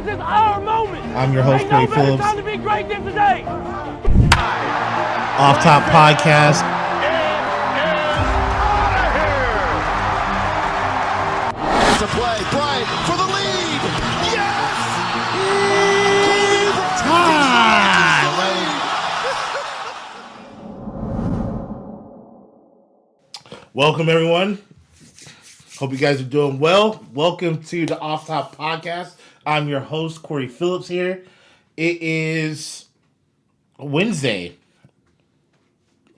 This is our moment. I'm your host, Corey Phillips. Time to be great than today. Offtop podcast. It's a play. Bryant for the lead. Yes! Welcome, everyone. Hope you guys are doing well. Welcome to the Offtop podcast. I'm your host, Corey Phillips here. It is Wednesday,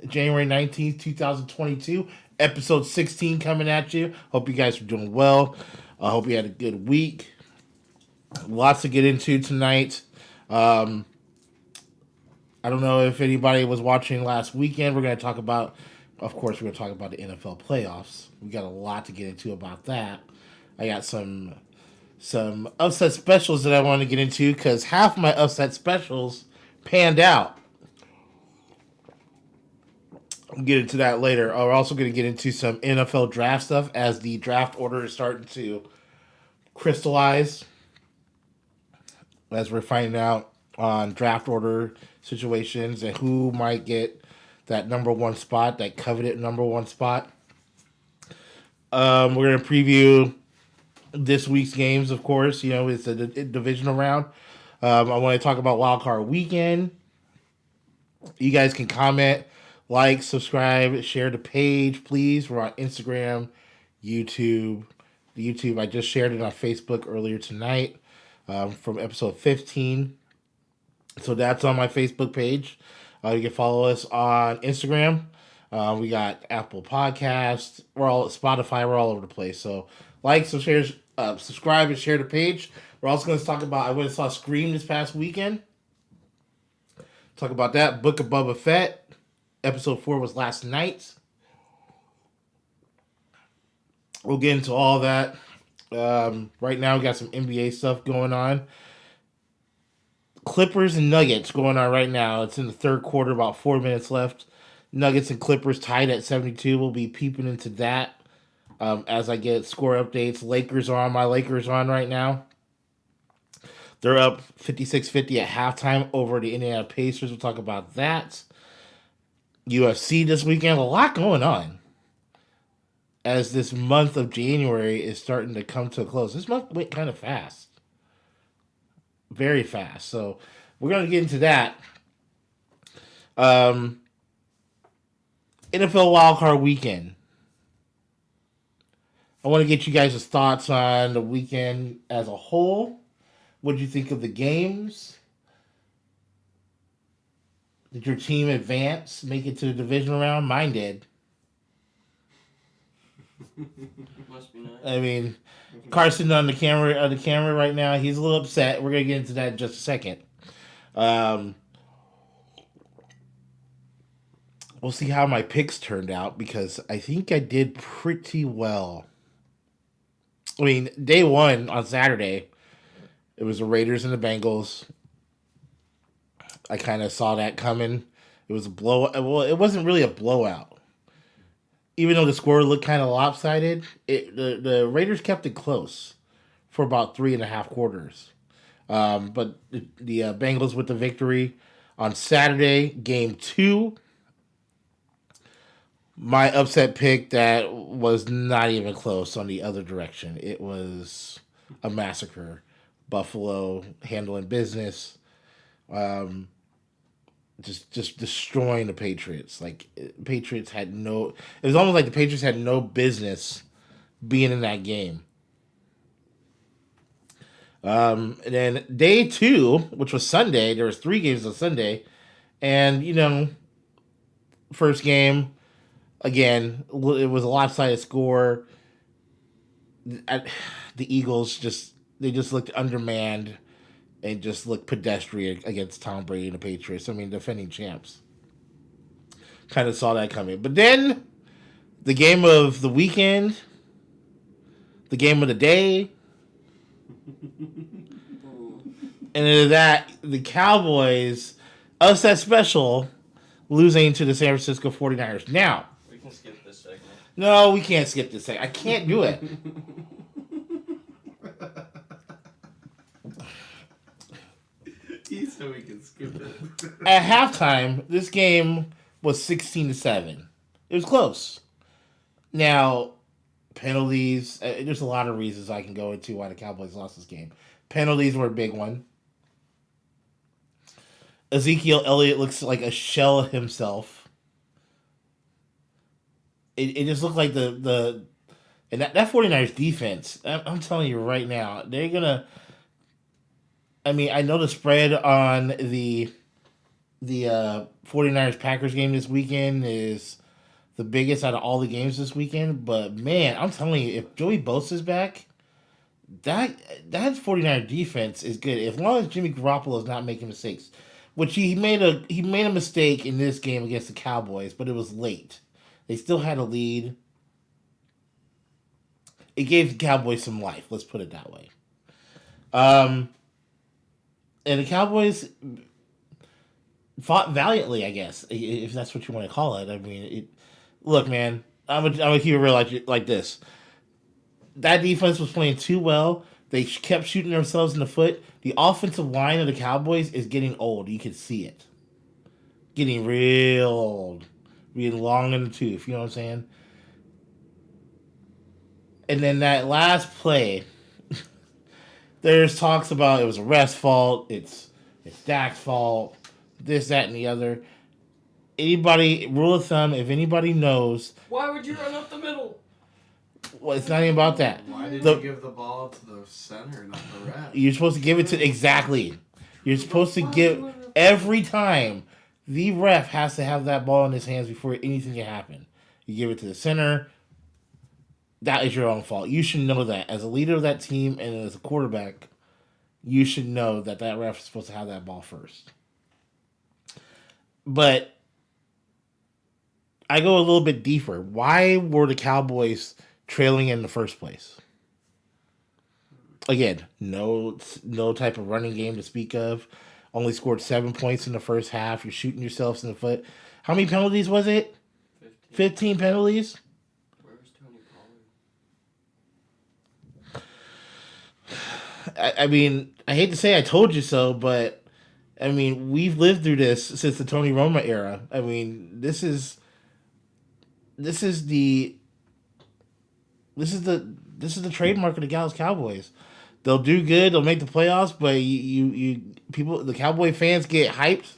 January 19th, 2022. Episode 16 coming at you. Hope you guys are doing well. I hope you had a good week. Lots to get into tonight. I don't know if anybody was watching last weekend. We're going to talk about, of course, we're going to talk about the NFL playoffs. We got a lot to get into about that. I got some upset specials that I want to get into because half of my upset specials panned out. I'll get into that later. We're also going to get into some NFL draft stuff as the draft order is starting to crystallize. As we're finding out on draft order situations and who might get that number one spot, that coveted number one spot. We're going to preview this week's games, of course. You know, it's a divisional round. I want to talk about Wildcard Weekend. You guys can comment, like, subscribe, share the page, please. We're on Instagram, YouTube. I just shared it on Facebook earlier tonight from episode 15. So that's on my Facebook page. You can follow us on Instagram. We got Apple Podcasts. We're all Spotify. We're all over the place. So like, subscribe, and share the page. We're also going to talk about, I went and saw Scream this past weekend. Talk about that. Book of Boba Fett. Episode 4 was last night. We'll get into all that. Right now, we got some NBA stuff going on. Clippers and Nuggets going on right now. It's in the third quarter, about 4 minutes left. Nuggets and Clippers tied at 72. We'll be peeping into that as I get score updates. Lakers are on. My Lakers are on right now. They're up 56-50 at halftime over the Indiana Pacers. We'll talk about that. UFC this weekend. A lot going on as this month of January is starting to come to a close. This month went kind of fast. Very fast. So we're going to get into that. NFL Wildcard Weekend. I want to get you guys' thoughts on the weekend as a whole. What did you think of the games? Did your team advance, make it to the divisional round? Mine did. Must be nice. I mean, Carson on the camera right now. He's a little upset. We're gonna get into that in just a second. We'll see how my picks turned out because I think I did pretty well. I mean, day one on Saturday, it was the Raiders and the Bengals. I kind of saw that coming. It was a blowout. Well, it wasn't really a blowout. Even though the score looked kind of lopsided, the Raiders kept it close for about 3.5 quarters. But the Bengals with the victory on Saturday, game 2. My upset pick that was not even close on the other direction. It was a massacre. Buffalo handling business. Just destroying the Patriots. Like, Patriots had no... It was almost like the Patriots had no business being in that game. And then day 2, which was Sunday, there was 3 games on Sunday. And, you know, first game, again, it was a lopsided score. The Eagles they just looked undermanned. And just look pedestrian against Tom Brady and the Patriots. I mean, defending champs. Kind of saw that coming. But then, the game of the weekend, the game of the day, and then that, the Cowboys, upset special, losing to the San Francisco 49ers. Now, We can skip this segment. no, we can't skip this segment. I can't do it. key so we can skip it. At halftime, this game was 16-7. It was close. Now, penalties. There's a lot of reasons I can go into why the Cowboys lost this game. Penalties were a big one. Ezekiel Elliott looks like a shell of himself. It just looked like and that 49ers defense, I'm telling you right now, they're going to... I mean, I know the spread on the 49ers-Packers game this weekend is the biggest out of all the games this weekend. But, man, I'm telling you, if Joey Bosa's back, that 49er defense is good. As long as Jimmy Garoppolo is not making mistakes. Which he made a mistake in this game against the Cowboys, but it was late. They still had a lead. It gave the Cowboys some life, let's put it that way. And the Cowboys fought valiantly, I guess, if that's what you want to call it. I mean, look, man, I'm gonna keep it real like this. That defense was playing too well. They kept shooting themselves in the foot. The offensive line of the Cowboys is getting old. You can see it. Getting real old. Being long in the tooth. You know what I'm saying? And then that last play, there's talks about it was a ref's fault. It's Dak's fault. This, that, and the other. Anybody, rule of thumb, if anybody knows. Why would you run up the middle? Well, it's not even about that. Why did you give the ball to the center, not the ref? You're supposed to give it to... Exactly. You're supposed to give... Every time, the ref has to have that ball in his hands before anything can happen. You give it to the center. That is your own fault. You should know that. As a leader of that team and as a quarterback, you should know that ref is supposed to have that ball first. But I go a little bit deeper. Why were the Cowboys trailing in the first place? Again, no type of running game to speak of. Only scored 7 points in the first half. You're shooting yourselves in the foot. How many penalties was it? 15 penalties? Where was Tony Pollard? I mean, I hate to say I told you so, but I mean, we've lived through this since the Tony Romo era. I mean, this is the trademark of the Dallas Cowboys. They'll do good. They'll make the playoffs, but the Cowboy fans get hyped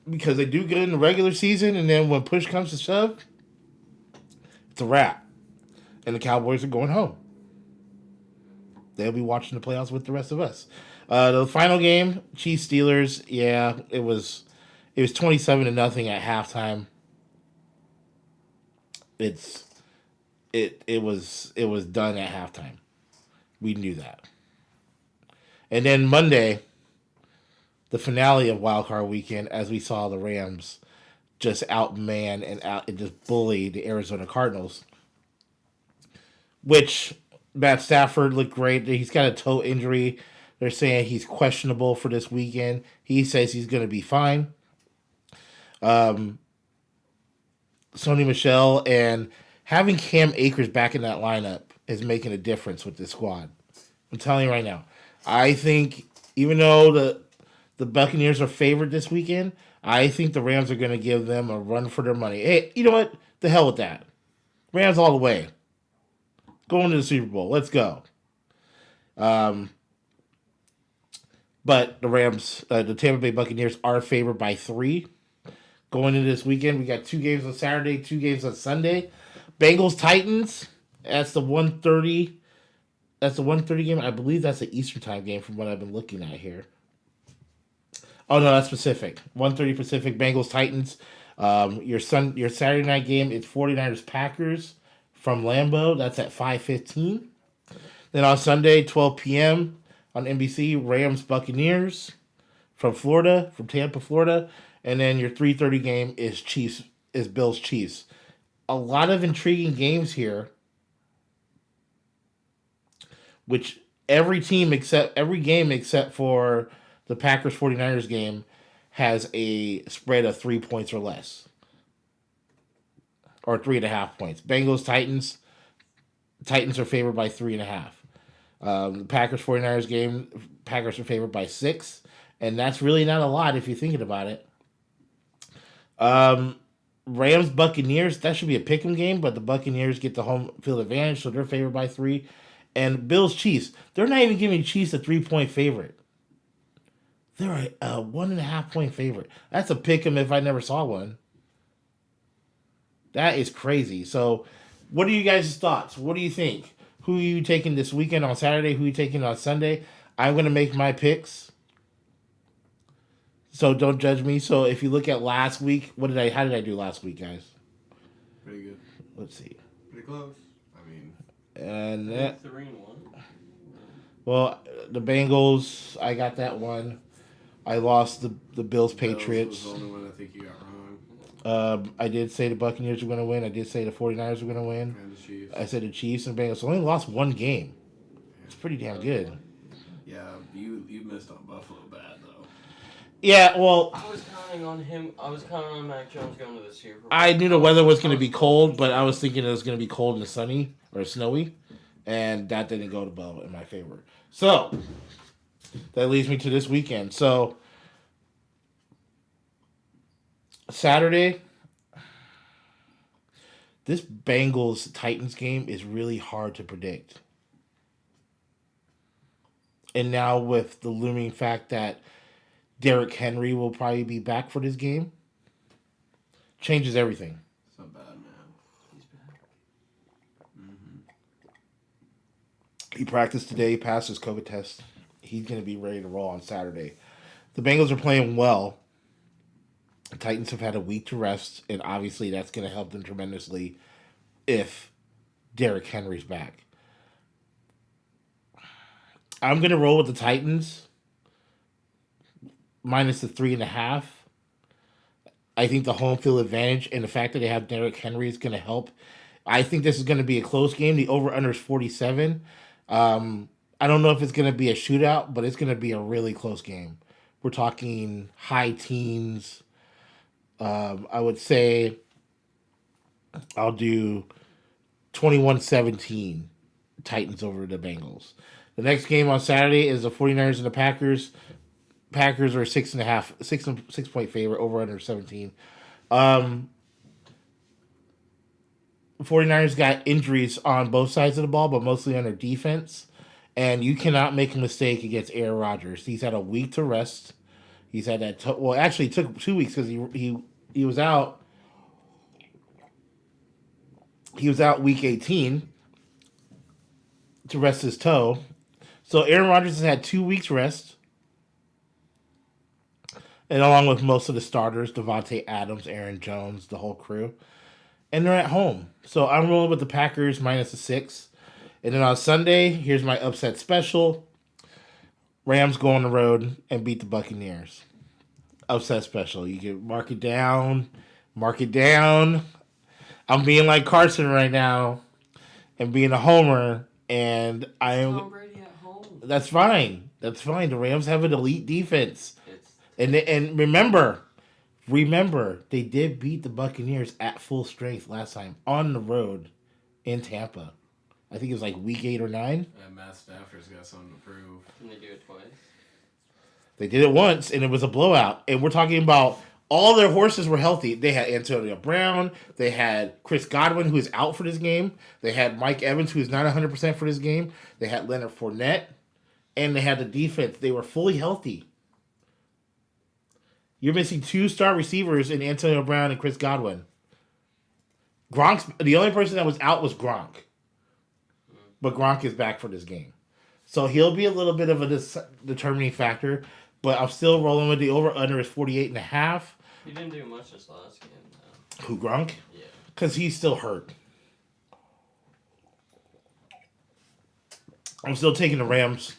because they do good in the regular season, and then when push comes to shove, it's a wrap, and the Cowboys are going home. They'll be watching the playoffs with the rest of us. The final game, Chiefs Steelers. Yeah, it was 27-0 at halftime. It was done at halftime. We knew that. And then Monday, the finale of Wildcard Weekend, as we saw the Rams just outman and just bully the Arizona Cardinals. Which Matt Stafford looked great. He's got a toe injury. They're saying he's questionable for this weekend. He says he's going to be fine. Sony Michel and having Cam Akers back in that lineup is making a difference with this squad. I'm telling you right now. I think even though the Buccaneers are favored this weekend, I think the Rams are going to give them a run for their money. Hey, you know what? The hell with that. Rams all the way. Going to the Super Bowl. Let's go. But the Rams, the Tampa Bay Buccaneers are favored by 3. Going into this weekend, we got 2 games on Saturday, 2 games on Sunday. Bengals Titans. That's the 1:30. That's the 1:30 game. I believe that's the Eastern time game from what I've been looking at here. Oh no, that's Pacific. 1:30 Pacific. Bengals Titans. Your Saturday night game is 49ers Packers from Lambeau. That's at 5:15. Then on Sunday, 12 p.m. on NBC, Rams Buccaneers from Tampa, Florida. And then your 3:30 game is Bills Chiefs. A lot of intriguing games here, which every game except for the Packers 49ers game has a spread of 3 points or less. Or 3.5 points. Bengals Titans are favored by 3.5. The Packers 49ers game, Packers are favored by 6. And that's really not a lot if you're thinking about it. Rams, Buccaneers, that should be a pick'em game, but the Buccaneers get the home field advantage, so they're favored by 3. And Bills, Chiefs, they're not even giving Chiefs a 3-point favorite. They're a 1.5-point favorite. That's a pick'em if I never saw one. That is crazy. So, what are you guys' thoughts? What do you think? Who are you taking this weekend on Saturday? Who are you taking on Sunday? I'm going to make my picks. So don't judge me. So if you look at last week, how did I do last week, guys? Pretty good. Let's see. Pretty close. I mean, And that, 3-1. well, the Bengals, I got that one. I lost the Bills Patriots. Bills was the only one I think you got wrong. I did say the Buccaneers were going to win. I did say the 49ers were going to win. And the Chiefs. I said the Chiefs and Bengals. So only lost one game. It's pretty damn good. Yeah, you missed on Buffalo bad though. Yeah, well, I was counting on him. I was counting on Mac Jones going to the Super Bowl. I knew the weather was going to be cold, but I was thinking it was going to be cold and sunny or snowy, and that didn't go to well in my favor. So that leads me to this weekend. So Saturday, this Bengals Titans game is really hard to predict. And now with the looming fact that Derrick Henry will probably be back for this game, changes everything. It's not bad, man. He's back. He practiced today, he passed his COVID test. He's going to be ready to roll on Saturday. The Bengals are playing well. The Titans have had a week to rest, and obviously that's going to help them tremendously if Derrick Henry's back. I'm going to roll with the Titans minus the 3.5. I think the home field advantage and the fact that they have Derrick Henry is going to help. I think this is going to be a close game. The over-under is 47. I don't know if it's going to be a shootout, but it's going to be a really close game. We're talking high teens. I would say I'll do 21-17 Titans over the Bengals. The next game on Saturday is the 49ers and the Packers. Packers are 6.5 favorite, over under 17. 49ers got injuries on both sides of the ball, but mostly on their defense. And you cannot make a mistake against Aaron Rodgers. He's had a week to rest. He's had that. Actually, it took 2 weeks because he was out. He was out week 18 to rest his toe. So Aaron Rodgers has had 2 weeks rest. And along with most of the starters, Devontae Adams, Aaron Jones, the whole crew. And they're at home. So I'm rolling with the Packers minus a 6. And then on Sunday, here's my upset special. Rams go on the road and beat the Buccaneers. Upset special. You can mark it down. Mark it down. I'm being like Carson right now. And being a homer. And I am... Tom Brady at home. That's fine. That's fine. The Rams have an elite defense. It's And remember, they did beat the Buccaneers at full strength last time on the road in Tampa. I think it was like week 8 or 9. And Matt Stafford's got something to prove. Can they do it twice? They did it once, and it was a blowout. And we're talking about all their horses were healthy. They had Antonio Brown. They had Chris Godwin, who is out for this game. They had Mike Evans, who is not 100% for this game. They had Leonard Fournette. And they had the defense. They were fully healthy. You're missing 2 star receivers in Antonio Brown and Chris Godwin. The only person that was out was Gronk. But Gronk is back for this game. So he'll be a little bit of a determining factor. But I'm still rolling with the over-under is 48.5. He didn't do much this last game, though. Who, Gronk? Yeah. Because he's still hurt. I'm still taking the Rams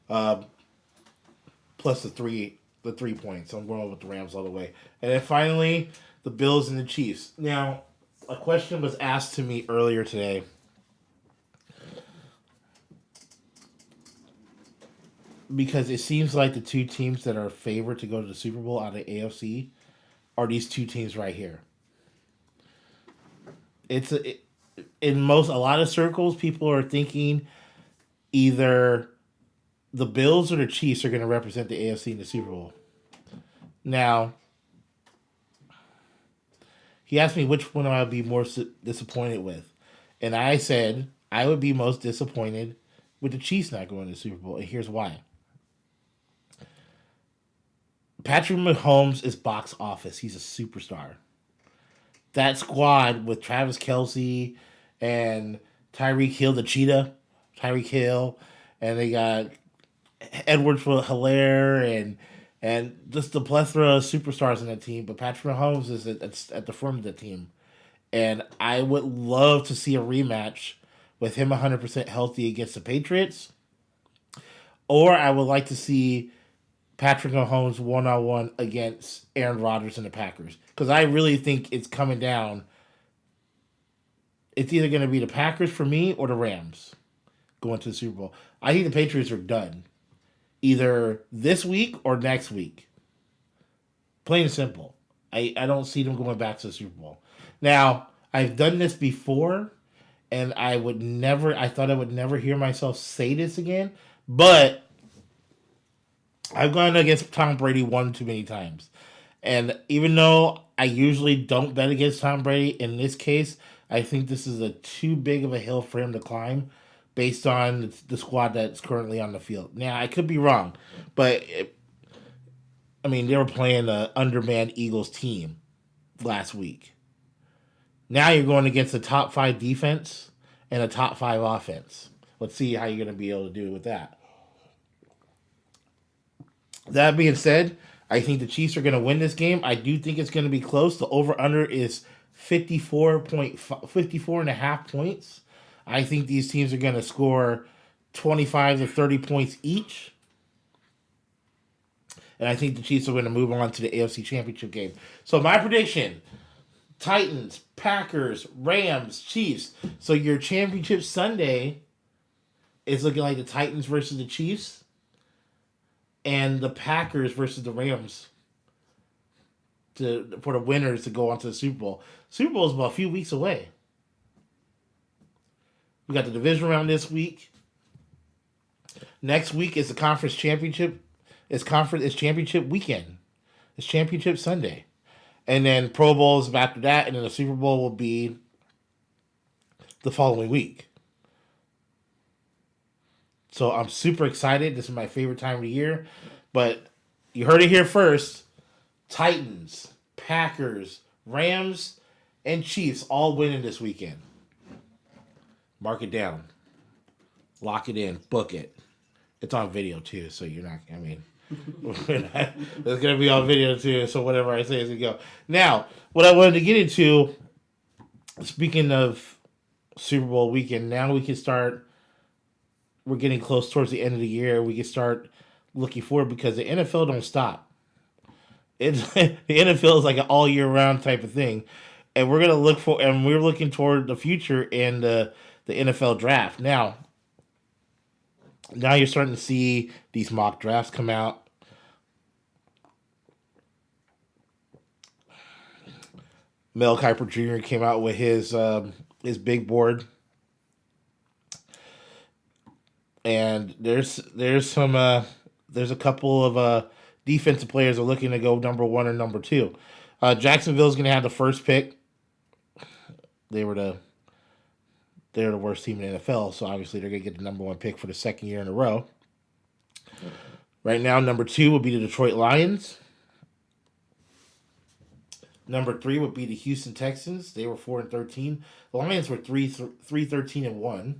plus the 3 points. I'm going with the Rams all the way. And then finally, the Bills and the Chiefs. Now, a question was asked to me earlier today. Because it seems like the 2 teams that are favored to go to the Super Bowl out of AFC are these 2 teams right here. In a lot of circles, people are thinking either the Bills or the Chiefs are going to represent the AFC in the Super Bowl. Now, he asked me which one I would be more disappointed with. And I said I would be most disappointed with the Chiefs not going to the Super Bowl. And here's why. Patrick Mahomes is box office. He's a superstar. That squad with Travis Kelce and Tyreek Hill, the cheetah, Tyreek Hill, and they got Edwards-Helaire and just the plethora of superstars in that team. But Patrick Mahomes is at the front of the team. And I would love to see a rematch with him 100% healthy against the Patriots. Or I would like to see Patrick Mahomes one-on-one against Aaron Rodgers and the Packers. Because I really think it's coming down. It's either going to be the Packers for me or the Rams going to the Super Bowl. I think the Patriots are done. Either this week or next week. Plain and simple. I don't see them going back to the Super Bowl. Now, I've done this before, and I thought I would never hear myself say this again, but I've gone against Tom Brady one too many times. And even though I usually don't bet against Tom Brady, in this case, I think this is too big of a hill for him to climb based on the squad that's currently on the field. Now, I could be wrong, but they were playing an undermanned Eagles team last week. Now you're going against a top 5 defense and a top 5 offense. Let's see how you're going to be able to do with that. That being said, I think the Chiefs are going to win this game. I do think it's going to be close. The over-under is 54.5 points. I think these teams are going to score 25 to 30 points each. And I think the Chiefs are going to move on to the AFC Championship game. So my prediction, Titans, Packers, Rams, Chiefs. So your championship Sunday is looking like the Titans versus the Chiefs and the Packers versus the Rams for the winners to go on to the Super Bowl. Super Bowl is about a few weeks away. We got the division round this week. Next week is the conference championship. It's championship weekend. It's championship Sunday. And then Pro Bowls after that, and then the Super Bowl will be the following week. So I'm super excited. This is my favorite time of the year. But you heard it here first. Titans, Packers, Rams, and Chiefs all winning this weekend. Mark it down. Lock it in. Book it. It's on video too, so you're not, it's going to be on video too, so whatever I say is going to go. Now, what I wanted to get into, speaking of Super Bowl weekend, now we can start, we're getting close towards the end of the year, we can start looking forward because the NFL don't stop. The NFL is like an all year round type of thing. And we're going to we're looking toward the future and the NFL draft. Now you're starting to see these mock drafts come out. Mel Kiper Jr. came out with his big board, and there's a couple of defensive players are looking to go number 1 or number 2. Jacksonville's going to have the first pick. They're the worst team in the NFL, so obviously they're going to get the number 1 pick for the second year in a row. Right now, number 2 would be the Detroit Lions. Number 3 would be the Houston Texans. They were 4-13. The Lions were 3-13-1.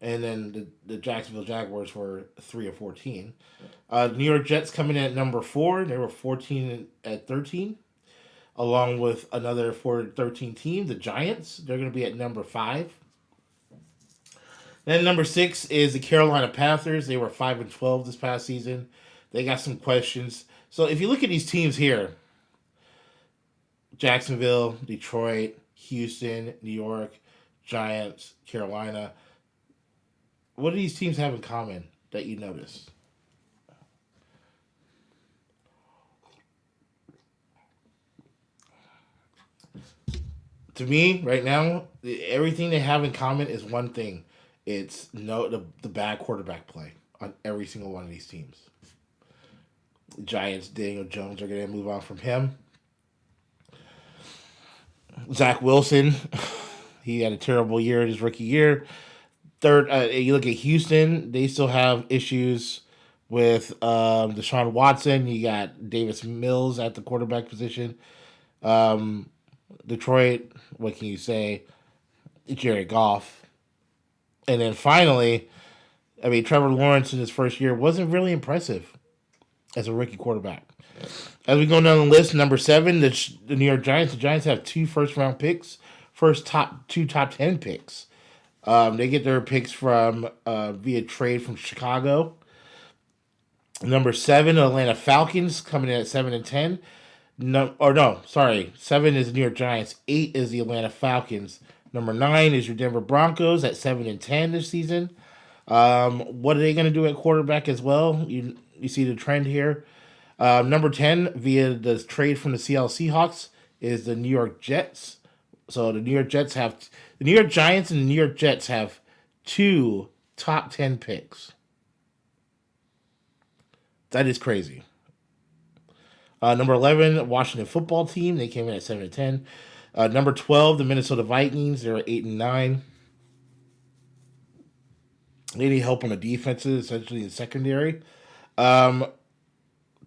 And then the Jacksonville Jaguars were 3-14. New York Jets coming in at number 4. They were 14-13. Along with another 4-13 team, the Giants. They're going to be at number 5. Then number 6 is the Carolina Panthers. They were 5-12 this past season. They got some questions. So if you look at these teams here, Jacksonville, Detroit, Houston, New York, Giants, Carolina, what do these teams have in common that you notice? To me, right now, everything they have in common is one thing. It's the bad quarterback play on every single one of these teams. Giants, Daniel Jones are going to move on from him. Zach Wilson, he had a terrible year in his rookie year. Third, you look at Houston, they still have issues with Deshaun Watson. You got Davis Mills at the quarterback position. Detroit, what can you say? Jared Goff. And then finally, Trevor Lawrence in his first year wasn't really impressive as a rookie quarterback. As we go down the list, number 7, the New York Giants. The Giants have 2 first-round picks, two top 10 picks. They get their picks from via trade from Chicago. Number 7, Atlanta Falcons, coming in at 7 and 10. 7 is the New York Giants. 8 is the Atlanta Falcons. Number 9 is your Denver Broncos at 7 and 10 this season. What are they going to do at quarterback as well? You see the trend here. Number 10, via the trade from the Seattle Seahawks, is the New York Jets. So the New York Giants and the New York Jets have 2 top 10 picks. That is crazy. Number 11, Washington Football Team. They came in at 7 and 10. Number 12, the Minnesota Vikings. They're 8 and 9. They need help on the defenses, essentially in secondary.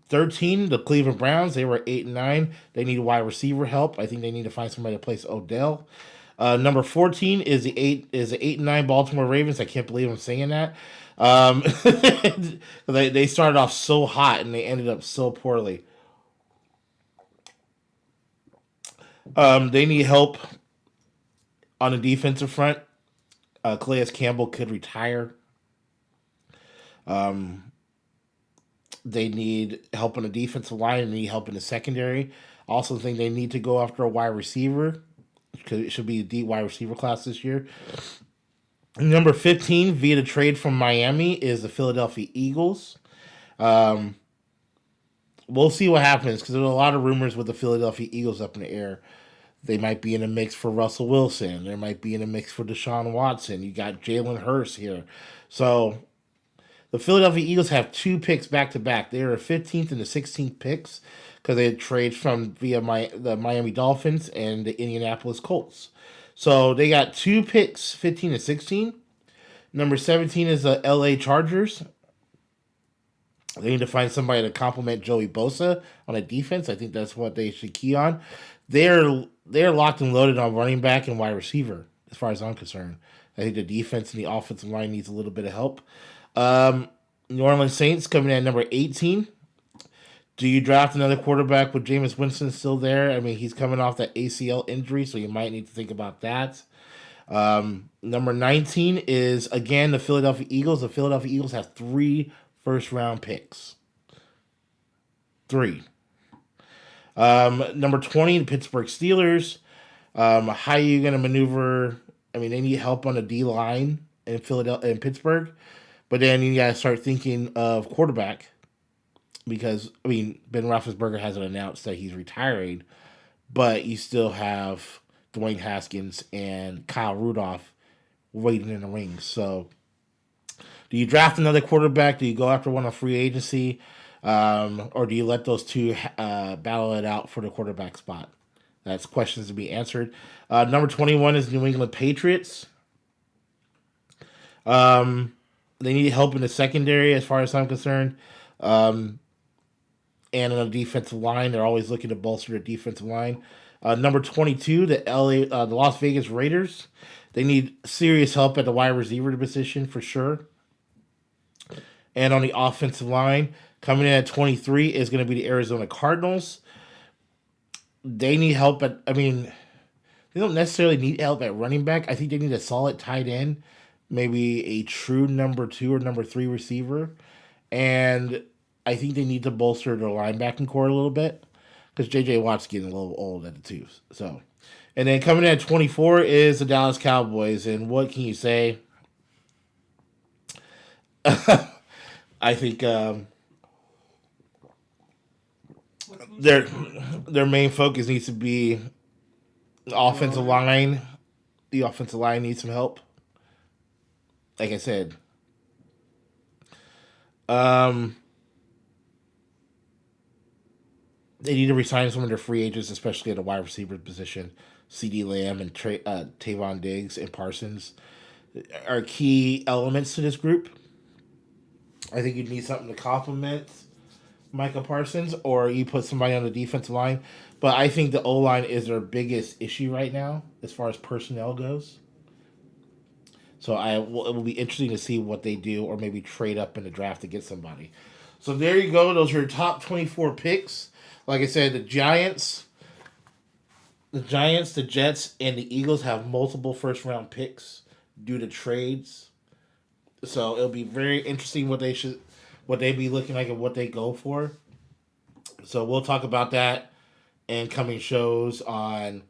13, the Cleveland Browns. They were 8 and 9. They need wide receiver help. I think they need to find somebody to place Odell. Number 14 is the 8 and 9 Baltimore Ravens. I can't believe I'm saying that. They started off so hot and they ended up so poorly. They need help on the defensive front. Calais Campbell could retire. They need help on the defensive line and need help in the secondary. Also think they need to go after a wide receiver because it should be a deep wide receiver class this year. Number 15, via the trade from Miami, is the Philadelphia Eagles. We'll see what happens because there's a lot of rumors with the Philadelphia Eagles up in the air. They might be in a mix for Russell Wilson. They might be in a mix for Deshaun Watson. You got Jalen Hurts here. So the Philadelphia Eagles have 2 picks back-to-back. They are 15th and the 16th picks because they had trades from via the Miami Dolphins and the Indianapolis Colts. So they got 2 picks, 15 and 16. Number 17 is the LA Chargers. They need to find somebody to complement Joey Bosa on a defense. I think that's what they should key on. They're locked and loaded on running back and wide receiver, as far as I'm concerned. I think the defense and the offensive line needs a little bit of help. New Orleans Saints coming in at number 18. Do you draft another quarterback with Jameis Winston still there? He's coming off that ACL injury, so you might need to think about that. Number 19 is, again, the Philadelphia Eagles. The Philadelphia Eagles have 3 first-round picks. 3. Number 20, the Pittsburgh Steelers. How are you going to maneuver? They need help on the D-line in Pittsburgh. But then you got to start thinking of quarterback because, Ben Roethlisberger hasn't announced that he's retiring, but you still have Dwayne Haskins and Kyle Rudolph waiting in the wings. So do you draft another quarterback? Do you go after one on free agency? Or do you let those 2 battle it out for the quarterback spot? That's questions to be answered. Number 21 is New England Patriots. They need help in the secondary, as far as I'm concerned. And on the defensive line, they're always looking to bolster their defensive line. Number 22, the Las Vegas Raiders. They need serious help at the wide receiver position for sure. And on the offensive line, coming in at 23 is going to be the Arizona Cardinals. They need help at, they don't necessarily need help at running back. I think they need a solid tight end, maybe a true number 2 or number 3 receiver. And I think they need to bolster their linebacking core a little bit because J.J. Watt's getting a little old at the 2. So, and then coming in at 24 is the Dallas Cowboys. And what can you say? I think their main focus needs to be the offensive line. The offensive line needs some help. Like I said, They need to resign some of their free agents, especially at the wide receiver position. CD Lamb and Tavon Diggs and Parsons are key elements to this group. I think you need something to complement Micah Parsons, or you put somebody on the defensive line. But I think the O-line is their biggest issue right now as far as personnel goes. So it will be interesting to see what they do, or maybe trade up in the draft to get somebody. So there you go. Those are your top 24 picks. Like I said, the Giants, the Jets, and the Eagles have multiple first-round picks due to trades. So it'll be very interesting what they be looking like and what they go for. So we'll talk about that in coming shows on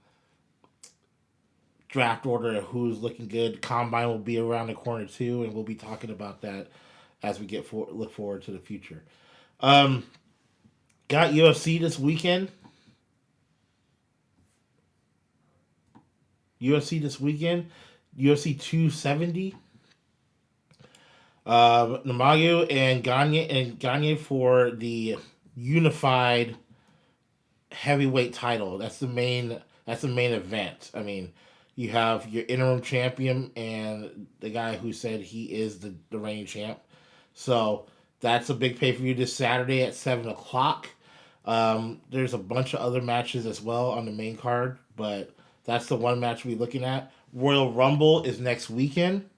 draft order, who's looking good. Combine will be around the corner too, and we'll be talking about that as we look forward to the future. Got UFC this weekend. UFC 270. Namayu and Gagne for the unified heavyweight title. That's the main event. I mean, you have your interim champion and the guy who said he is the reigning champ. So that's a big pay-per-view this Saturday at 7 o'clock. There's a bunch of other matches as well on the main card, but that's the one match we're looking at. Royal Rumble is next weekend.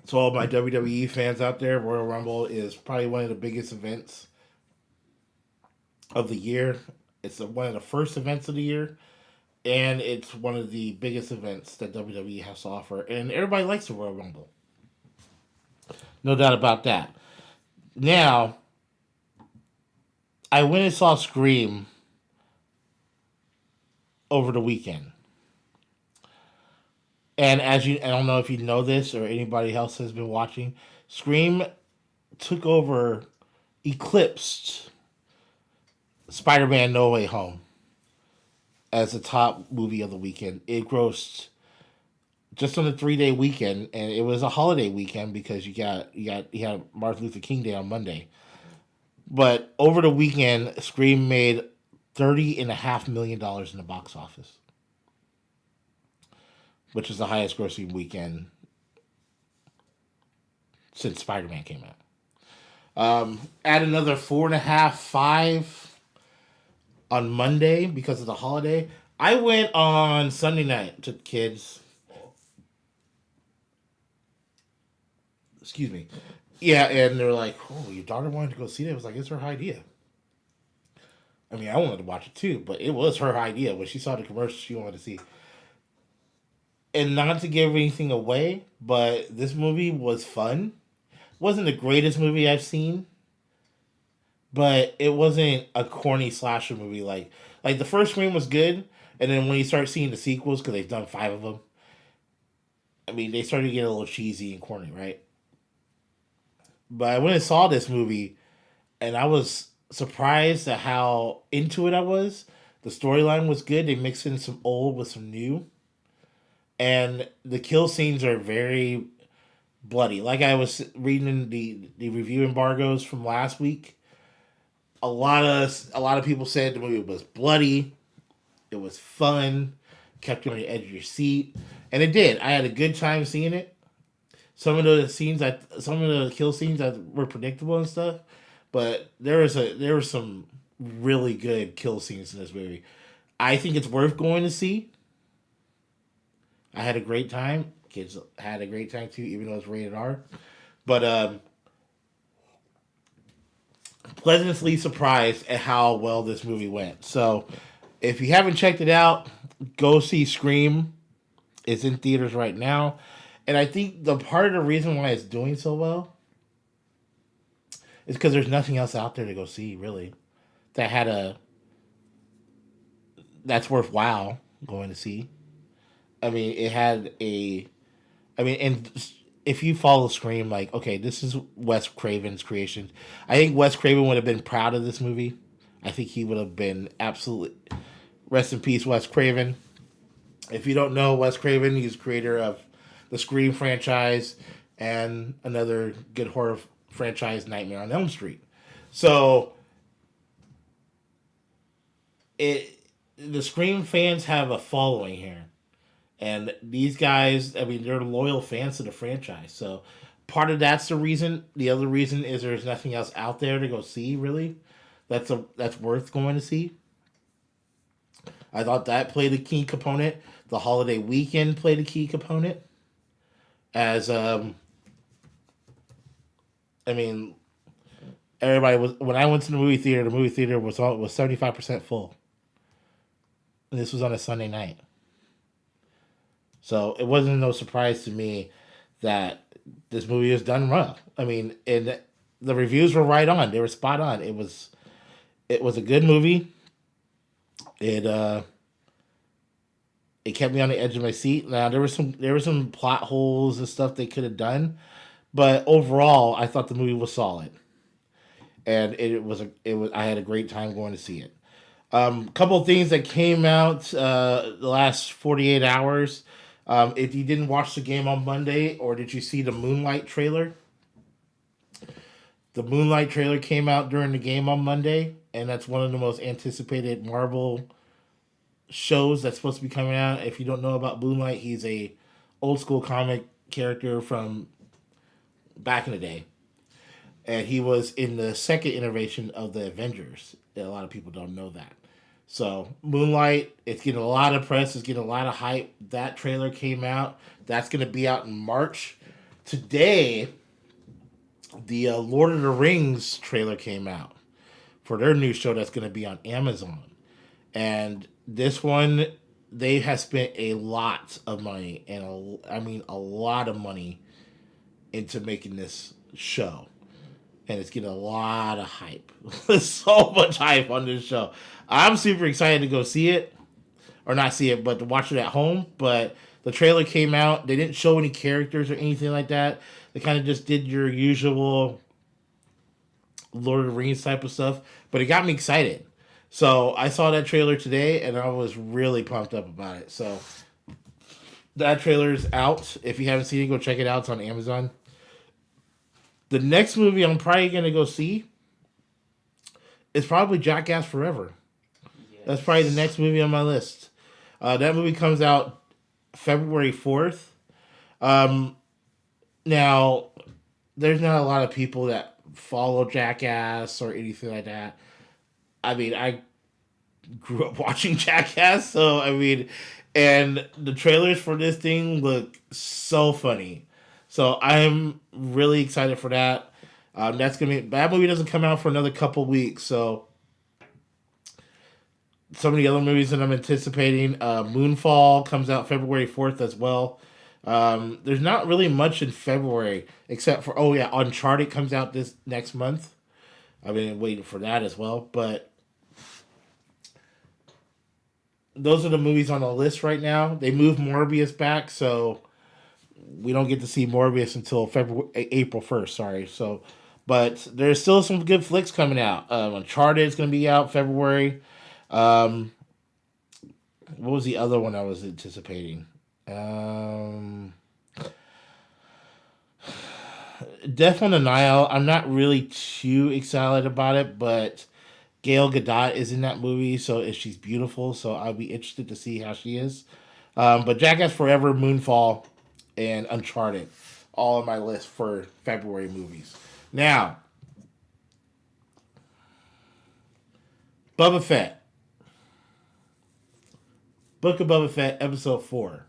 So all my WWE fans out there, Royal Rumble is probably one of the biggest events of the year. It's one of the first events of the year, and it's one of the biggest events that WWE has to offer. And everybody likes the Royal Rumble. No doubt about that. Now, I went and saw Scream over the weekend. And I don't know if you know this or anybody else has been watching, Scream eclipsed Spider-Man No Way Home as the top movie of the weekend. It grossed just on the 3-day weekend, and it was a holiday weekend because you had Martin Luther King Day on Monday. But over the weekend, Scream made $30.5 million in the box office, which is the highest grossing weekend since Spider-Man came out. Add another 4.5, 5 on Monday because of the holiday. I went on Sunday night to kids. Excuse me. Yeah, and they're like, "Oh, your daughter wanted to go see that." I was like, "It's her idea." I mean, I wanted to watch it too, but it was her idea. When she saw the commercial, she wanted to see. And not to give anything away, but this movie was fun. Wasn't the greatest movie I've seen, but it wasn't a corny slasher movie. Like the first Scream was good, and then when you start seeing the sequels, because they've done 5 of them, I mean, they started to get a little cheesy and corny, right? But I went and saw this movie, and I was surprised at how into it I was. The storyline was good. They mixed in some old with some new. And the kill scenes are very bloody. Like I was reading the review embargoes from last week, a lot of people said the movie was bloody, it was fun, kept you on the edge of your seat, and it did. I had a good time seeing it. Some of the kill scenes that were predictable and stuff, but there were some really good kill scenes in this movie. I think it's worth going to see. I had a great time. Kids had a great time too, even though it's rated R. But pleasantly surprised at how well this movie went. So if you haven't checked it out, go see Scream. It's in theaters right now. And I think the part of the reason why it's doing so well is because there's nothing else out there to go see, really, that's worthwhile going to see. I mean, and if you follow Scream, like, okay, this is Wes Craven's creation. I think Wes Craven would have been proud of this movie. I think he would have been absolutely... Rest in peace, Wes Craven. If you don't know Wes Craven, he's creator of the Scream franchise and another good horror franchise, Nightmare on Elm Street. So the Scream fans have a following here. And these guys, I mean, they're loyal fans to the franchise. So part of that's the reason. The other reason is there's nothing else out there to go see, really. That's worth going to see. I thought that played a key component. The holiday weekend played a key component. As I mean, everybody was, when I went to the movie theater was 75% full. And this was on a Sunday night. So it wasn't no surprise to me that this movie was done well. I mean, and the reviews were right on. They were spot on. It was a good movie. It kept me on the edge of my seat. Now there were some plot holes and stuff they could have done, but overall I thought the movie was solid. And I had a great time going to see it. Couple of things that came out the last 48 hours. If you didn't watch the game on Monday, or did you see the Moonlight trailer? The Moonlight trailer came out during the game on Monday, and that's one of the most anticipated Marvel shows that's supposed to be coming out. If you don't know about Moonlight, he's a old school comic character from back in the day. And he was in the second iteration of the Avengers. A lot of people don't know that. So, Moonlight, it's getting a lot of press. It's getting a lot of hype. That trailer came out. That's going to be out in March. Today, the Lord of the Rings trailer came out for their new show that's going to be on Amazon. And this one, they have spent a lot of money, and a lot of money into making this show. And it's getting a lot of hype. So much hype on this show. I'm super excited to go see it. Or not see it, but to watch it at home. But the trailer came out. They didn't show any characters or anything like that. They kind of just did your usual Lord of the Rings type of stuff. But it got me excited. So I saw that trailer today, and I was really pumped up about it. So that trailer's out. If you haven't seen it, go check it out. It's on Amazon. The next movie I'm probably going to go see is probably Jackass Forever. Yes. That's probably the next movie on my list. That movie comes out February 4th. Now, there's not a lot of people that follow Jackass or anything like that. I mean, I grew up watching Jackass, so, I mean, and the trailers for this thing look so funny. So I'm really excited for that. That movie doesn't come out for another couple weeks. So some of the other movies that I'm anticipating, Moonfall comes out February 4th as well. There's not really much in February except for Uncharted comes out this next month. I've been waiting for that as well. But those are the movies on the list right now. They moved Morbius back, so we don't get to see Morbius until April 1st, sorry. So, but there's still some good flicks coming out. Uncharted is going to be out February. What was the other one I was anticipating? Death on the Nile. I'm not really too excited about it, but Gail Gadot is in that movie, so she's beautiful, so I'll be interested to see how she is. But Jackass Forever, Moonfall, and Uncharted, all on my list for February movies. Now, Boba Fett. Book of Boba Fett, episode 4.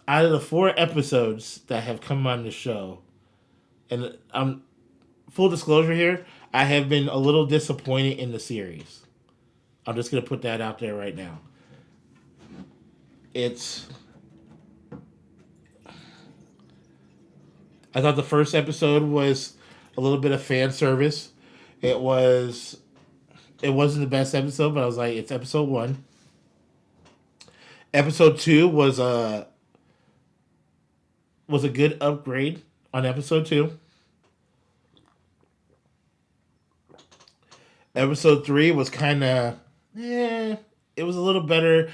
Out of the 4 episodes that have come on the show, and full disclosure here, I have been a little disappointed in the series. I'm just going to put that out there right now. I thought the first episode was a little bit of fan service. It wasn't the best episode, but I was like, it's episode 1. Episode 2 was a good upgrade on episode 2. Episode 3 was kind of, it was a little better.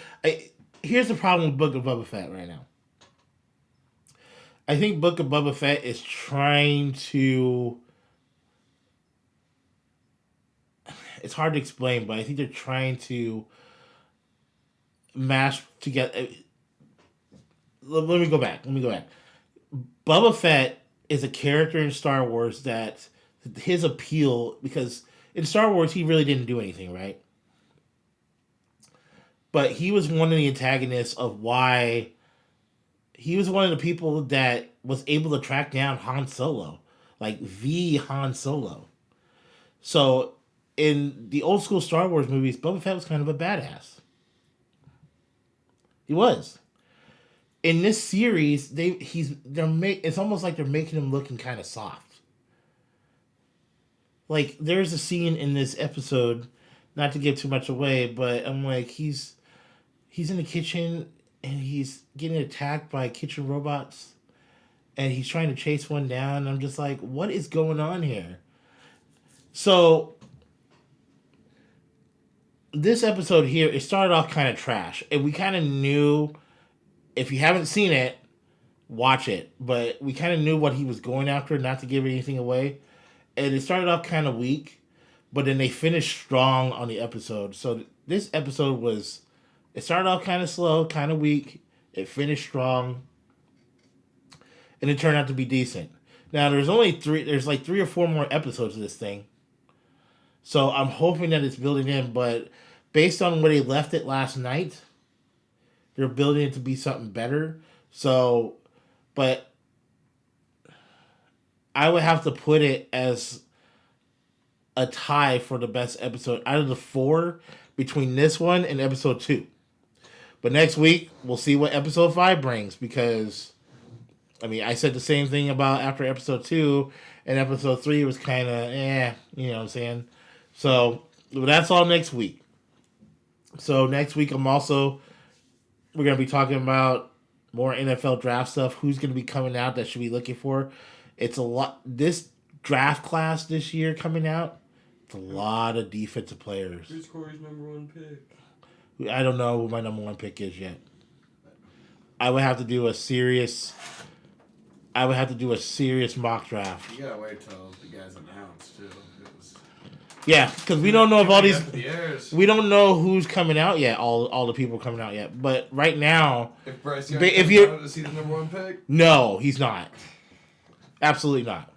Here's the problem with Book of Boba Fett right now. I think Book of Boba Fett is trying to. It's hard to explain, but I think they're trying to mash together. Let me go back. Boba Fett is a character in Star Wars that his appeal, because in Star Wars he really didn't do anything, right? But he was one of the antagonists of why he was one of the people that was able to track down Han Solo, like the Han Solo. So in the old school Star Wars movies, Boba Fett was kind of a badass. He was. In this series, it's almost like they're making him looking kind of soft. Like there's a scene in this episode, not to give too much away, but I'm like he's in the kitchen and he's getting attacked by kitchen robots, and he's trying to chase one down. And I'm just like, what is going on here? So this episode here, it started off kind of trash, and we kind of knew. If you haven't seen it, watch it. But we kind of knew what he was going after, not to give anything away. And it started off kind of weak, but then they finished strong on the episode. So this episode it started off kind of slow, kind of weak. It finished strong. And it turned out to be decent. Now, there's like 3 or 4 more episodes of this thing. So I'm hoping that it's building in, but based on where they left it last night, they're building it to be something better. So, but I would have to put it as a tie for the best episode out of the 4 between this one and episode 2. But next week, we'll see what episode 5 brings, because, I mean, I said the same thing about after episode 2, and episode 3 was kind of, you know what I'm saying? So, that's all next week. So, next week, we're going to be talking about more NFL draft stuff. Who's going to be coming out that should be looking for? It's a lot. This draft class this year coming out, it's a lot of defensive players. Who's Corey's number 1 pick? I don't know who my number 1 pick is yet. I would have to do a serious mock draft. You gotta wait till the guys announce too. Yeah, because we don't know if all these. The we don't know who's coming out yet. All the people coming out yet. But right now, if Bryce Young is he the number 1 pick? No, he's not. Absolutely not.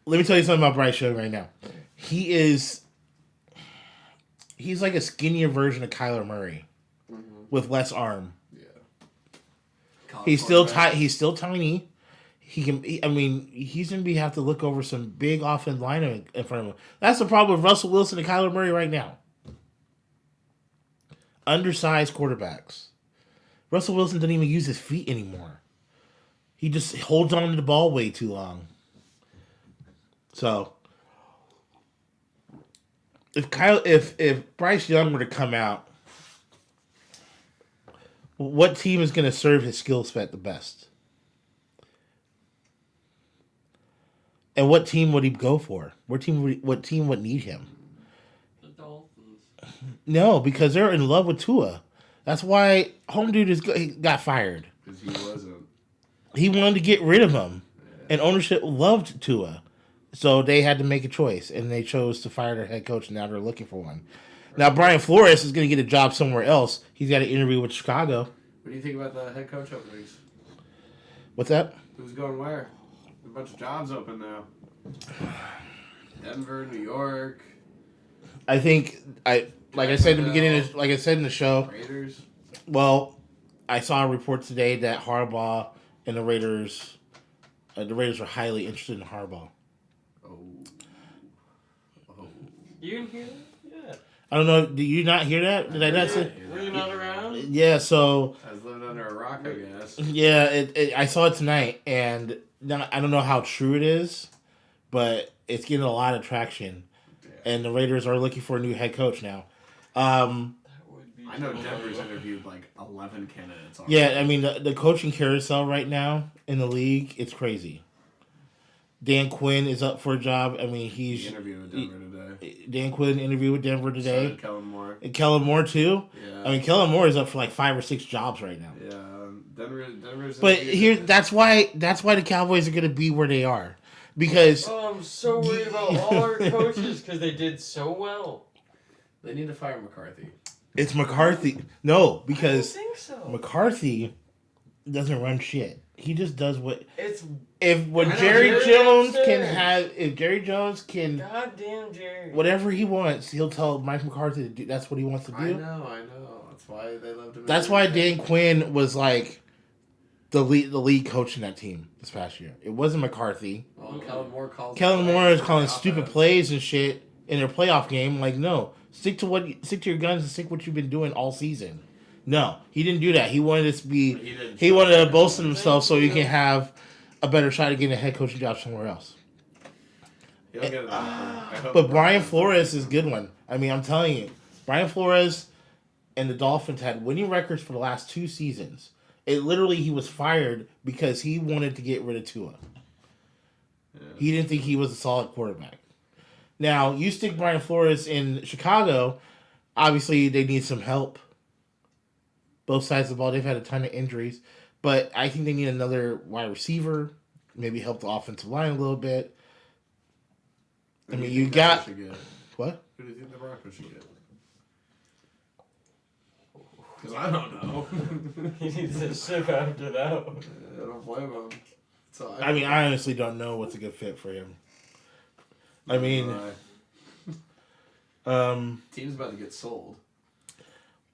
Let me tell you something about Bryce Young right now. He's like a skinnier version of Kyler Murray, with less arm. Yeah. He's still He's still tiny. He's going to have to look over some big offensive line in front of him. That's the problem with Russell Wilson and Kyler Murray right now. Undersized quarterbacks. Russell Wilson doesn't even use his feet anymore. He just holds on to the ball way too long. So, if Bryce Young were to come out, what team is going to serve his skill set the best? And what team would he go for? What team would need him? The Dolphins. No, because they're in love with Tua. That's why home dude he got fired. Because he wasn't. He wanted to get rid of him, and ownership loved Tua, so they had to make a choice, and they chose to fire their head coach. And now they're looking for one. Now Brian Flores is going to get a job somewhere else. He's got an interview with Chicago. What do you think about the head coach openings? What's that? Who's going where? There's a bunch of jobs open now. Denver, New York. I think like I said in the beginning, like I said in the show. Raiders. Well, I saw a report today that Harbaugh and the Raiders are highly interested in Harbaugh. Oh. You didn't hear that? Yeah. I don't know. Did you not hear that? Did I not say? Were you not around? Yeah. So. I was living under a rock, I guess. Yeah. I saw it tonight, and I don't know how true it is, but it's getting a lot of traction, and the Raiders are looking for a new head coach now. I know Denver's interviewed like 11 candidates. Yeah, I mean the coaching carousel right now in the league, it's crazy. Dan Quinn is up for a job. I mean, He interviewed with Denver today. Dan Quinn interviewed with Denver So today. did Kellen Moore. And Kellen Moore, too. Yeah. I mean, Kellen Moore is up for like 5 or 6 jobs right now. Yeah. Denver's. But here, that's why the Cowboys are going to be where they are. Because Oh, I'm so worried about all our coaches because they did so well. They need to fire McCarthy. it's McCarthy. No, because I don't think so. McCarthy doesn't run shit. He just does what... It's If Jerry Jones upstairs. if Jerry Jones can, goddamn Jerry. whatever he wants, he'll tell Mike McCarthy to do. That's what he wants to do. I know. That's why they loved him. That's why Dan Quinn was like the lead coach in that team this past year. It wasn't McCarthy. Well, Kellen Moore calls. Kellen Moore is calling offense. stupid plays and shit in their playoff game. Like, no, stick to your guns and stick what you've been doing all season. No, he didn't do that. He wanted to be. He wanted to boast in himself so he can have a better shot at getting a head coaching job somewhere else. He'll get it. I hope But Brian Flores is a good one. I mean, I'm telling you, Brian Flores and the Dolphins had winning records for the last 2 seasons. He was fired because he wanted to get rid of Tua. Yeah. He didn't think he was a solid quarterback. Now, you stick Brian Flores in Chicago, obviously they need some help. Both sides of the ball, they've had a ton of injuries. But I think they need another wide receiver, maybe help the offensive line a little bit. Who I do mean, you you think got... the Broncos should get? What? Who do you think the Broncos should get? Because I don't know. He needs to sip after that. I don't blame him. So I mean, I honestly don't know what's a good fit for him. I mean... team's about to get sold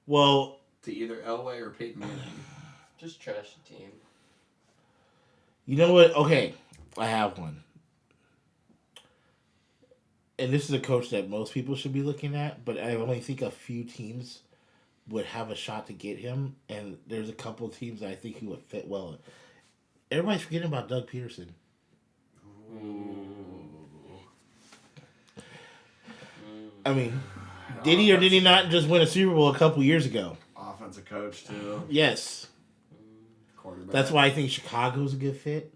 Well... to either Elway or Peyton Manning. Just trash the team. You know what? Okay, I have one. And this is a coach that most people should be looking at, but I only think a few teams would have a shot to get him, and there's a couple of teams that I think he would fit well in. Everybody's forgetting about Doug Peterson. I mean, did he or did he not just win a Super Bowl a couple years ago? Offensive coach, too. Yes. Quarterback. That's why I think Chicago's a good fit.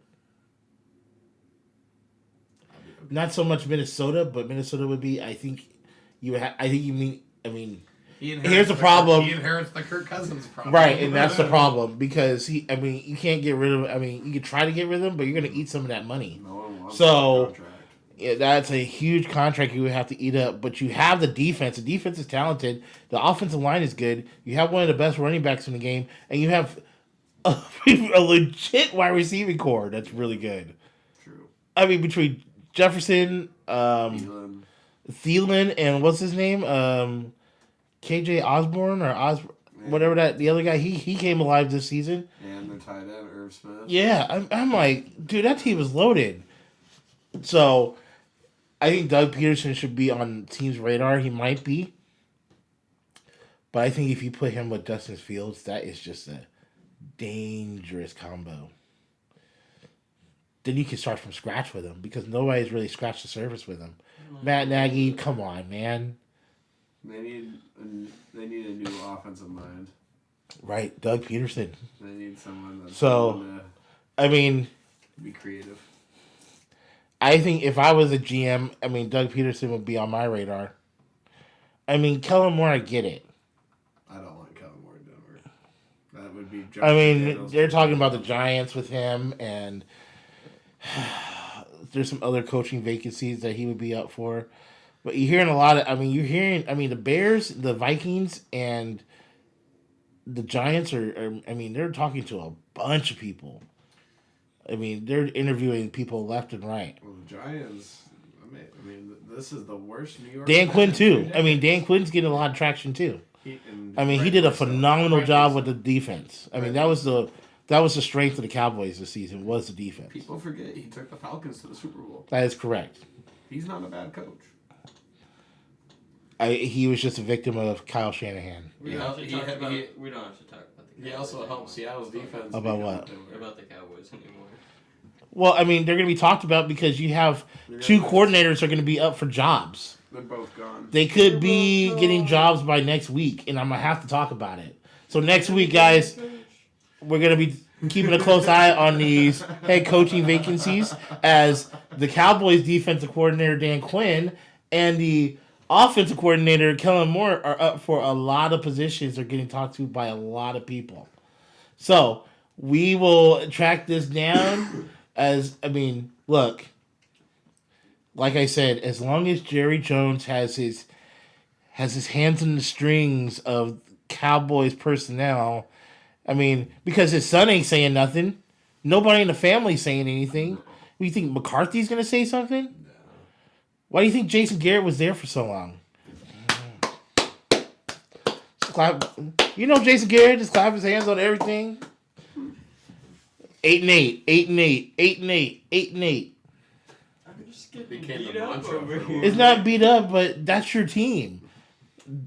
Not so much Minnesota, but Minnesota would be. I think you mean. Here's the problem. He inherits the Kirk Cousins problem. Right, and that's the problem because you can't get rid of. You can try to get rid of him, but you're going to eat some of that money. No one wants So, that contract. Yeah, that's a huge contract you would have to eat up. But you have the defense. The defense is talented. The offensive line is good. You have one of the best running backs in the game, and you have a legit wide receiving core that's really good. True. I mean, between Jefferson, Thielen, and what's his name, KJ Osborne or whatever that the other guy. He came alive this season. And their tight end Irv Smith. Yeah, I'm like, dude, that team is loaded. So, I think Doug Peterson should be on the team's radar. He might be, but I think if you put him with Justin Fields, that is just a dangerous combo. Then you can start from scratch with him because nobody's really scratched the surface with him. Matt Nagy, come on, man. They need a new offensive mind. Right, Doug Peterson. They need someone that's So, I mean, be creative. I think if I was a GM, Doug Peterson would be on my radar. Kellen Moore, I get it. I don't like Kellen Moore in Denver. That would be. They're talking about the Giants with him, and there's some other coaching vacancies that he would be up for. But you're hearing a lot of. The Bears, the Vikings, and the Giants are. They're talking to a bunch of people. They're interviewing people left and right. Well, the Giants. This is the worst New York. Dan Quinn too. Dan Quinn's getting a lot of traction too. He did a phenomenal job with the defense. That was the strength of the Cowboys this season was the defense. People forget he took the Falcons to the Super Bowl. That is correct. He's not a bad coach. He was just a victim of Kyle Shanahan. We don't have to talk about the Cowboys. He also helped Seattle's defense. About what? About the Cowboys anymore. Well, they're going to be talked about because you have 2 coordinators are going to be up for jobs. They're both gone. They could be getting jobs by next week, and I'm going to have to talk about it. So next week, guys, we're going to be keeping a close eye on these head coaching vacancies as the Cowboys defensive coordinator Dan Quinn and the offensive coordinator Kellen Moore are up for a lot of positions. They're getting talked to by a lot of people. So we will track this down look, like I said, as long as Jerry Jones has his hands in the strings of Cowboys personnel, because his son ain't saying nothing. Nobody in the family saying anything. Do you think McCarthy's going to say something? No. Why do you think Jason Garrett was there for so long? Jason Garrett just clap his hands on everything. 8-8, 8-8, 8-8, 8-8. I'm just getting beat up over here. It's not beat up, but that's your team.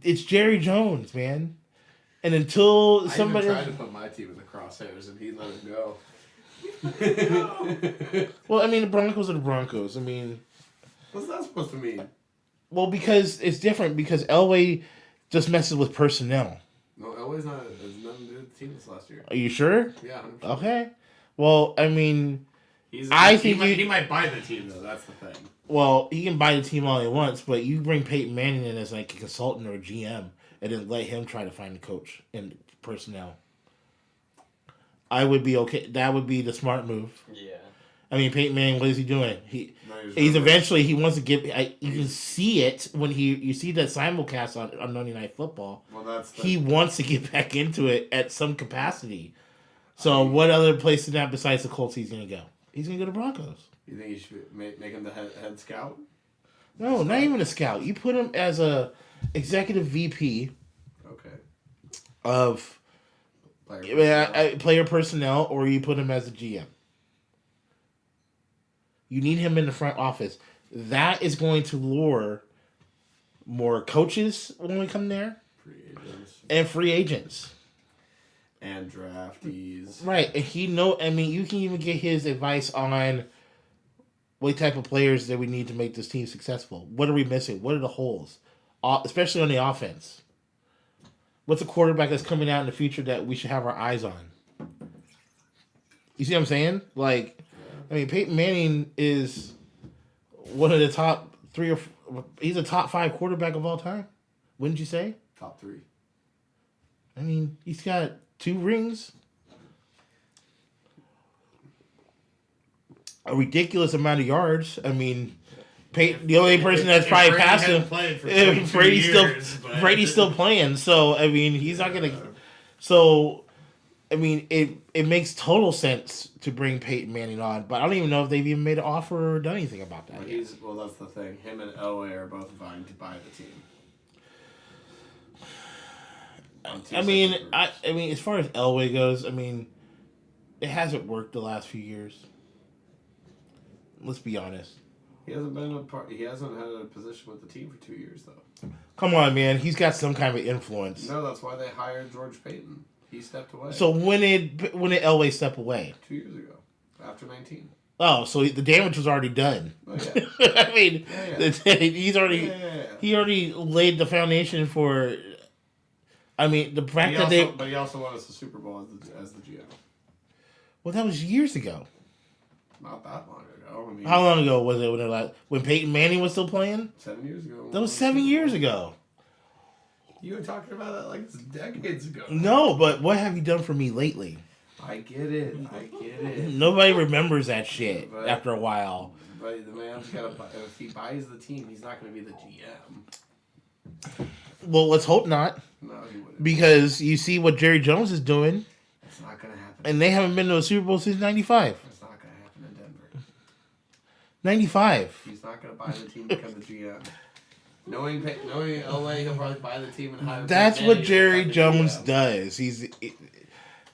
It's Jerry Jones, man. And until somebody... I even tried to put my team in the crosshairs, and he let it go. Well, the Broncos are the Broncos. What's that supposed to mean? Well, because it's different. Because Elway just messes with personnel. No, Elway's not. Has nothing to do with the team this last year. Are you sure? Yeah. 100%. Okay. Well, he might buy the team though. That's the thing. Well, he can buy the team all he wants, but you bring Peyton Manning in as like a consultant or a GM, and then let him try to find a coach and personnel. I would be okay. That would be the smart move. Yeah. Peyton Manning, what is he doing? He wants to get. You can see it when you see that simulcast on Monday Night Football. Well, he wants to get back into it at some capacity. So, what other place in that besides the Colts he's going to go? He's going to go to Broncos. You think you should make him the head scout? No, not even a scout. You put him as a executive VP. Okay. Of player personnel, or you put him as a GM. You need him in the front office. That is going to lure more coaches when we come there. Free agents. And draftees. Right. And you can even get his advice on what type of players that we need to make this team successful. What are we missing? What are the holes? Especially on the offense. What's a quarterback that's coming out in the future that we should have our eyes on? You see what I'm saying? Peyton Manning is one of the top 3 or 4, he's a top 5 quarterback of all time. Wouldn't you say? Top 3. He's got 2 rings. A ridiculous amount of yards. The only person that's probably passed him, Brady's still playing. So he's not gonna. So it makes total sense to bring Peyton Manning on, but I don't even know if they've even made an offer or done anything about that yet. Well, that's the thing. Him and Elway are both vying to buy the team. As far as Elway goes, it hasn't worked the last few years. Let's be honest. He hasn't had a position with the team for 2 years though. Come on, man. He's got some kind of influence. No, that's why they hired George Payton. He stepped away. So when did Elway step away? 2 years ago, after 19. Oh, so the damage was already done. Oh, yeah. He's already he already laid the foundation for. The fact But he also won us the Super Bowl as the GM. Well, that was years ago. Not that long ago. How long ago was it when Peyton Manning was still playing? 7 years ago. That was 7 years ago. You were talking about that like decades ago. No, but what have you done for me lately? I get it. Nobody remembers that shit after a while. But the man's got to. If he buys the team, he's not going to be the GM. Well, let's hope not. No, he wouldn't. Because you see what Jerry Jones is doing. It's not going to happen. And they haven't been to a Super Bowl since '95. It's not going to happen in Denver. '95. He's not going to buy the team to become the GM. Knowing LA, he'll probably buy the team and hire. That's what Jerry Jones does.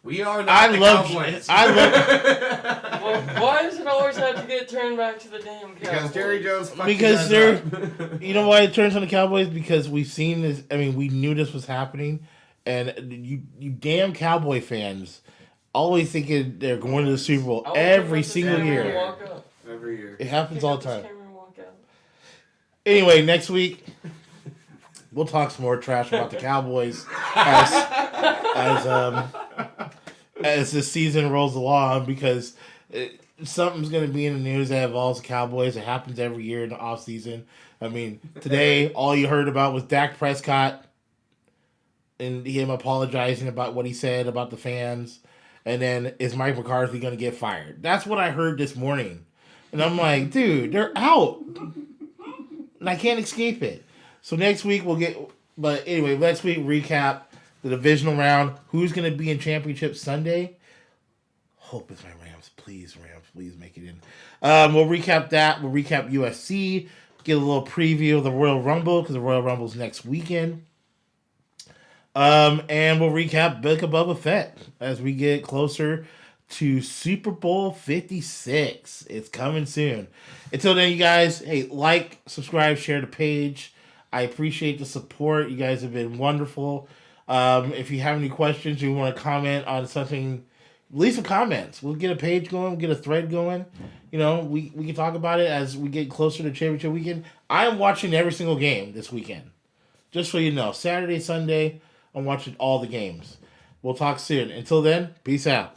We are not the Cowboys. Well, why does it always have to get turned back to the damn Cowboys? Because Jerry Jones fucked because they're. You know why it turns on the Cowboys? Because we've seen this. We knew this was happening, and you damn Cowboy fans always thinking they're going to the Super Bowl every single year. Every year. It happens all the time. Anyway, next week we'll talk some more trash about the Cowboys as as the season rolls along because something's going to be in the news that involves the Cowboys. It happens every year in the offseason. I mean, today, all you heard about was Dak Prescott and him apologizing about what he said about the fans. And then, is Mike McCarthy going to get fired? That's what I heard this morning. And I'm like, dude, they're out. And I can't escape it. So next week we'll get... But anyway, next week recap the divisional round. Who's going to be in Championship Sunday? Hope it's my Rams. Please, Rams, please make it in. We'll recap that. We'll recap USC. Get a little preview of the Royal Rumble because the Royal Rumble's next weekend. And we'll recap Book of Boba Fett as we get closer to Super Bowl 56. It's coming soon. Until then, you guys, hey, like, subscribe, share the page. I appreciate the support. You guys have been wonderful. If you have any questions, you want to comment on something, leave some comments. We'll get a page going, we'll get a thread going. You know, we can talk about it as we get closer to Championship Weekend. I am watching every single game this weekend. Just so you know, Saturday, Sunday, I'm watching all the games. We'll talk soon. Until then, peace out.